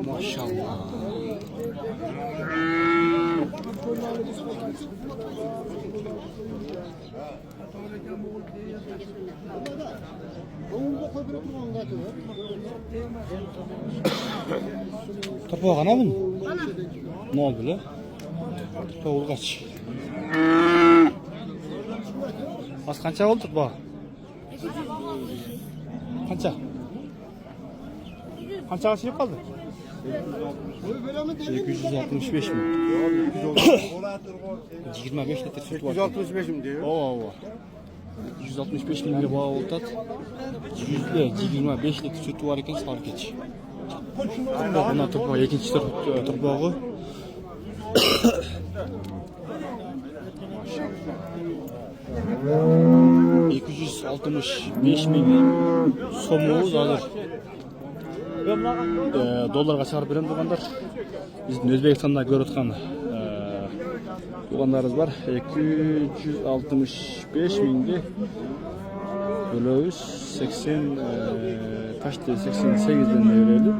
Maşallah. Topu ana mı? Ne oldu lan? Topu kaç? Az kança oldu bu? Kança? Kança kaçı kaldı? 265 mi? 25 litre süt var. 265 mi diyor? Oo. 165 milyon bağ oldu. 125 litre sütü var iken sarı geç. Buna topu ikinci topu. 265 milyon somuğuz alır. Dolarga çağırıp berem durganlar. Bizdin Özbekistanda görüp atkan tuğanlarımız var. 265 mingde bölüyoruz. 80 kaçtı? 88'den verildi.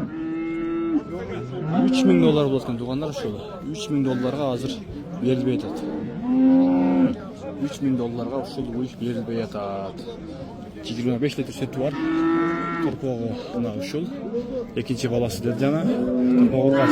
3000 dolar bulatkan tuğanlar şöyle. 3000 dolarga hazır verilbey atat. 3000 dolarga uşul bu iş verilbey atat. 25 litre sütü var. Torpağına uşul. İkinci balası dedi cana. Torpağı kaç?